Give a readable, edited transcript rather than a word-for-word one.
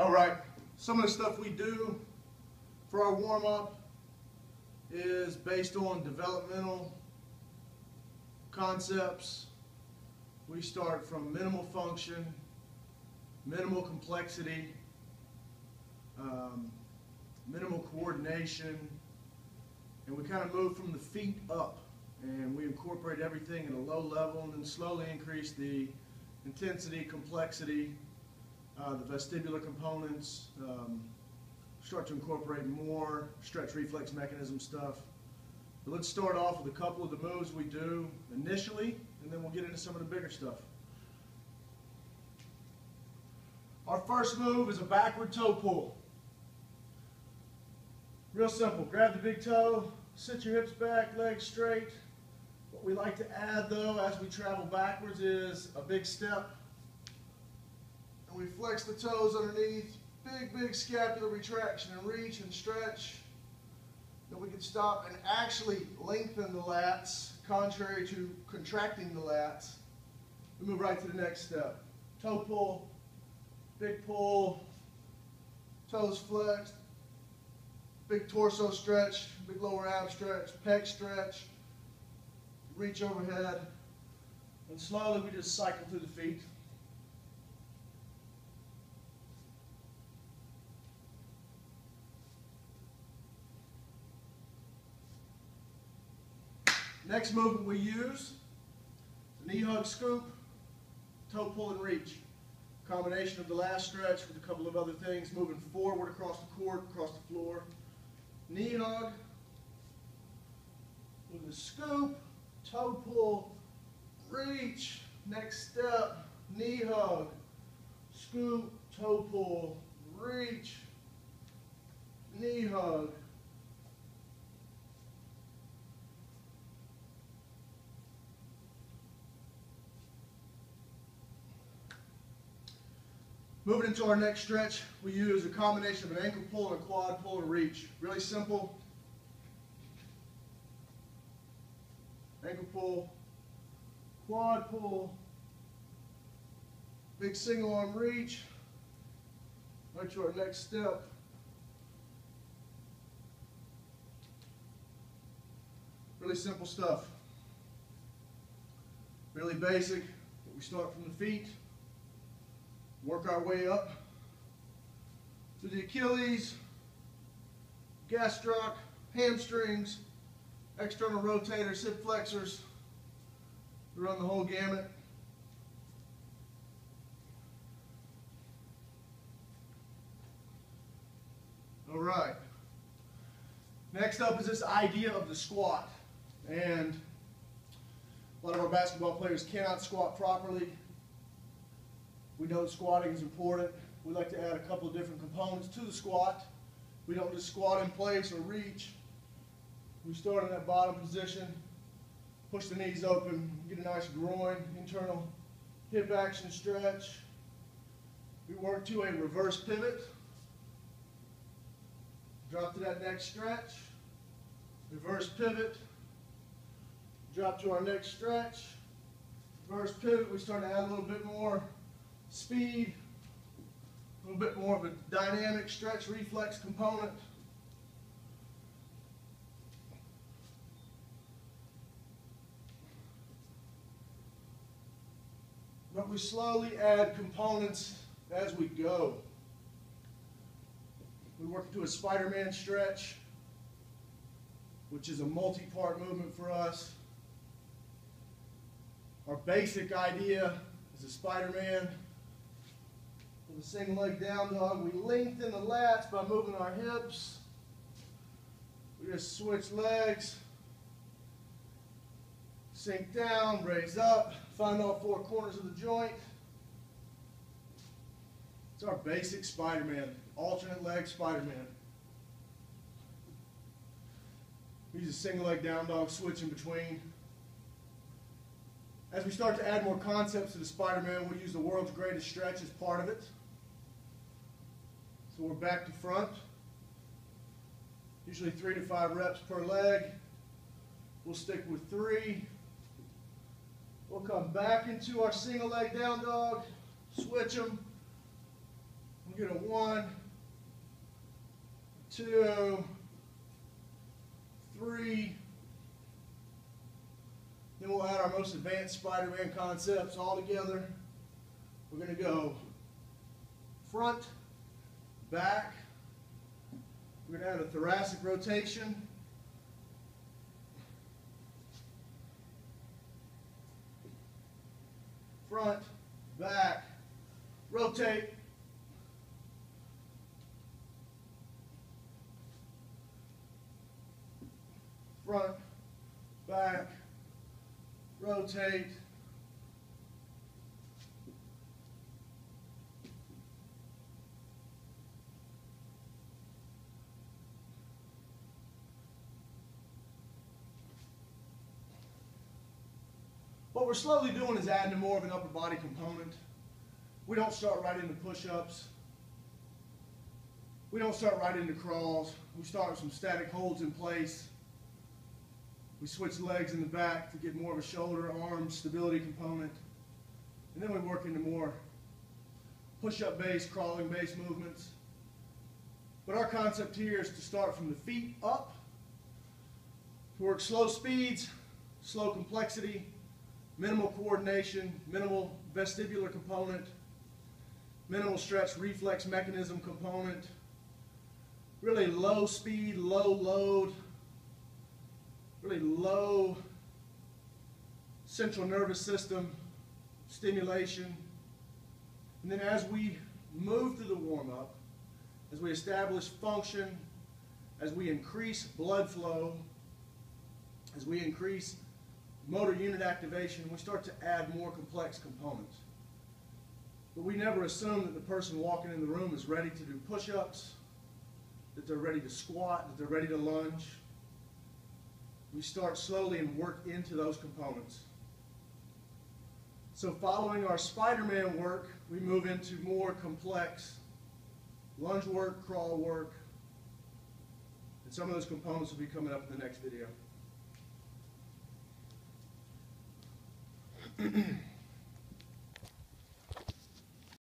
All right, some of the stuff we do for our warm-up is based on developmental concepts. We start from minimal function, minimal complexity, minimal coordination, and we kind of move from the feet up, and we incorporate everything at a low level and then slowly increase the intensity, complexity, the vestibular components, start to incorporate more stretch reflex mechanism stuff. But let's start off with a couple of the moves we do initially, and then we'll get into some of the bigger stuff. Our first move is a backward toe pull. Real simple. Grab the big toe, sit your hips back, legs straight. What we like to add though as we travel backwards is a big step. And we flex the toes underneath, big scapular retraction and reach and stretch. Then we can stop and actually lengthen the lats, contrary to contracting the lats. We move right to the next step. Toe pull, big pull, toes flexed, big torso stretch, big lower ab stretch, pec stretch, reach overhead, and slowly we just cycle through the feet. Next movement we use, knee hug scoop, toe pull and reach. Combination of the last stretch with a couple of other things, moving forward across the court, across the floor. Knee hug, with a scoop, toe pull, reach. Next step, knee hug, scoop, toe pull, reach, knee hug. Moving into our next stretch, we use a combination of an ankle pull and a quad pull and reach. Really simple. Ankle pull, quad pull, big single arm reach, right to our next step. Really simple stuff. Really basic, but we start from the feet. Work our way up to the Achilles, gastroc, hamstrings, external rotators, hip flexors. We run the whole gamut. All right. Next up is this idea of the squat. And a lot of our basketball players cannot squat properly. We know squatting is important. We like to add a couple of different components to the squat. We don't just squat in place or reach. We start in that bottom position, push the knees open, get a nice groin, internal hip action stretch. We work to a reverse pivot. Drop to that next stretch. Reverse pivot. Drop to our next stretch. Reverse pivot. We start to add a little bit more speed, a little bit more of a dynamic stretch reflex component. But we slowly add components as we go. We work into a Spider-Man stretch, which is a multi-part movement for us. Our basic idea is a Spider-Man. With a single leg down dog, we lengthen the lats by moving our hips. We just switch legs, sink down, raise up, find all four corners of the joint. It's our basic Spider-Man, alternate leg Spider-Man. We use a single leg down dog, switch in between. As we start to add more concepts to the Spider-Man, we'll use the world's greatest stretch as part of it. So we're back to front. Usually 3 to 5 reps per leg. We'll stick with 3. We'll come back into our single leg down dog, switch them, We'll get a 1, 2, 3. Then we'll add our most advanced Spider-Man concepts all together. We're going to go front, back. We're going to add a thoracic rotation. Front, back, rotate. Front, back, rotate. What we're slowly doing is adding more of an upper body component. We don't start right into push-ups. We don't start right into crawls. We start with some static holds in place. We switch legs in the back to get more of a shoulder, arm stability component. And then we work into more push-up based, crawling based movements. But our concept here is to start from the feet up, to work slow speeds, slow complexity, minimal coordination, minimal vestibular component, minimal stretch reflex mechanism component, really low speed, low load, really low central nervous system stimulation. And then as we move through the warm-up, as we establish function, as we increase blood flow, as we increase motor unit activation, we start to add more complex components. But we never assume that the person walking in the room is ready to do push-ups, that they're ready to squat, that they're ready to lunge. We start slowly and work into those components. So following our Spider-Man work, we move into more complex lunge work, crawl work, and some of those components will be coming up in the next video.